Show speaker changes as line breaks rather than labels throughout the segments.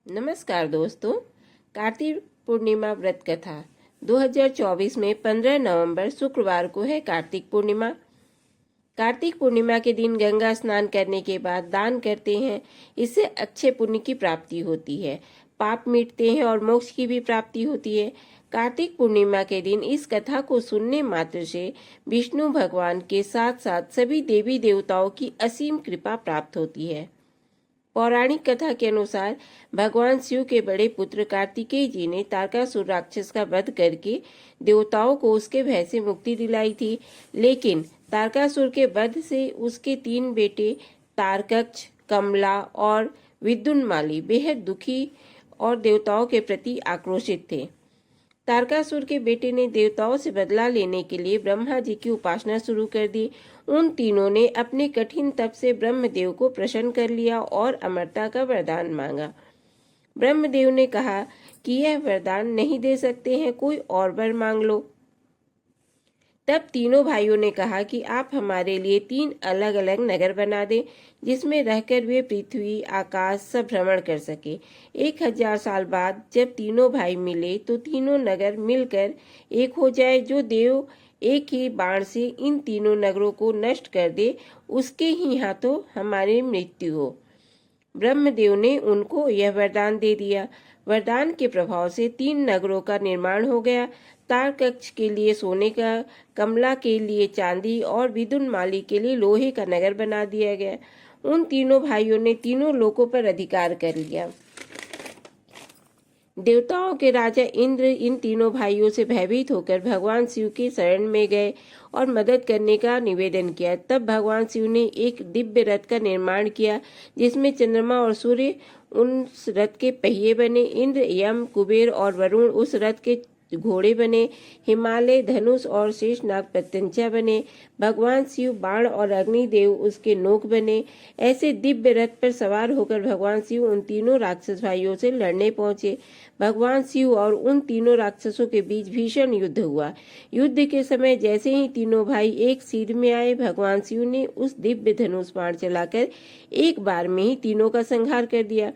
नमस्कार दोस्तों। कार्तिक पूर्णिमा व्रत कथा 2024 में 15 नवंबर शुक्रवार को है कार्तिक पूर्णिमा। कार्तिक पूर्णिमा के दिन गंगा स्नान करने के बाद दान करते हैं, इससे अच्छे पुण्य की प्राप्ति होती है, पाप मिटते हैं और मोक्ष की भी प्राप्ति होती है। कार्तिक पूर्णिमा के दिन इस कथा को सुनने मात्र से विष्णु भगवान के साथ साथ सभी देवी देवताओं की असीम कृपा प्राप्त होती है। पौराणिक कथा के अनुसार भगवान शिव के बड़े पुत्र कार्तिकेय जी ने तारकासुर राक्षस का वध करके देवताओं को उसके भय से मुक्ति दिलाई थी, लेकिन तारकासुर के वध से उसके 3 बेटे तारकक्ष, कमला और विद्युन्माली बेहद दुखी और देवताओं के प्रति आक्रोशित थे। तारकासुर के बेटे ने देवताओं से बदला लेने के लिए ब्रह्मा जी की उपासना शुरू कर दी। उन तीनों ने अपने कठिन तप से ब्रह्मदेव को प्रसन्न कर लिया और अमरता का वरदान मांगा। ब्रह्मदेव ने कहा कि यह वरदान नहीं दे सकते हैं, कोई और वर मांग लो। तब तीनों भाइयों ने कहा कि आप हमारे लिए 3 अलग अलग नगर बना दें, जिसमें रहकर वे पृथ्वी आकाश सब भ्रमण कर सके। 1000 साल बाद जब तीनों भाई मिले तो तीनों नगर मिलकर एक हो जाए। जो देव एक ही बाण से इन तीनों नगरों को नष्ट कर दे, उसके ही हाथों हमारी मृत्यु हो। ब्रह्मदेव ने उनको यह वरदान दे दिया। वरदान के प्रभाव से 3 नगरों का निर्माण हो गया। तारकक्ष के लिए सोने का, कमला के लिए चांदी और विद्युन्माली के लिए लोहे का नगर बना दिया गया। उन तीनों भाइयों ने तीनों लोकों पर अधिकार कर लिया। देवताओं के राजा इंद्र इन तीनों भाइयों से भयभीत होकर भगवान शिव की शरण में गए और मदद करने का निवेदन किया। तब भगवान शिव ने एक दिव्य रथ का निर्माण किया, जिसमें चंद्रमा और सूर्य उस रथ के पहिए बने। इंद्र, यम, कुबेर और वरुण उस रथ के घोड़े बने। हिमालय, धनुष और शेषनाग प्रत्यंचा बने। भगवान शिव बाण और अग्निदेव उसके नोक बने। ऐसे दिव्य रथ पर सवार होकर भगवान शिव उन तीनों राक्षस भाइयों से लड़ने पहुंचे। भगवान शिव और उन तीनों राक्षसों के बीच भीषण युद्ध हुआ। युद्ध के समय जैसे ही तीनों भाई एक सिर में आए, भगवान शिव ने उस दिव्य धनुष बाण चलाकर एक बार में ही तीनों का संहार कर दिया।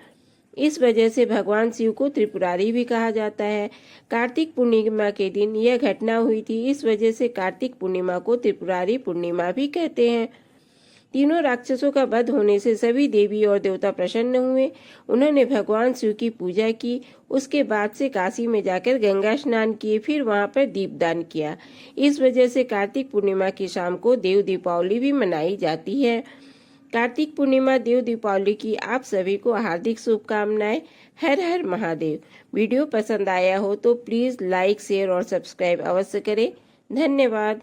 इस वजह से भगवान शिव को त्रिपुरारी भी कहा जाता है। कार्तिक पूर्णिमा के दिन यह घटना हुई थी, इस वजह से कार्तिक पूर्णिमा को त्रिपुरारी पूर्णिमा भी कहते हैं। तीनों राक्षसों का वध होने से सभी देवी और देवता प्रसन्न हुए। उन्होंने भगवान शिव की पूजा की। उसके बाद से काशी में जाकर गंगा स्नान किए, फिर वहां पर दीपदान किया। इस वजह से कार्तिक पूर्णिमा की शाम को देव दीपावली भी मनाई जाती है। कार्तिक पूर्णिमा, देव दीपावली की आप सभी को हार्दिक शुभकामनाएं। हर हर महादेव। वीडियो पसंद आया हो तो प्लीज लाइक, शेयर और सब्सक्राइब अवश्य करें। धन्यवाद।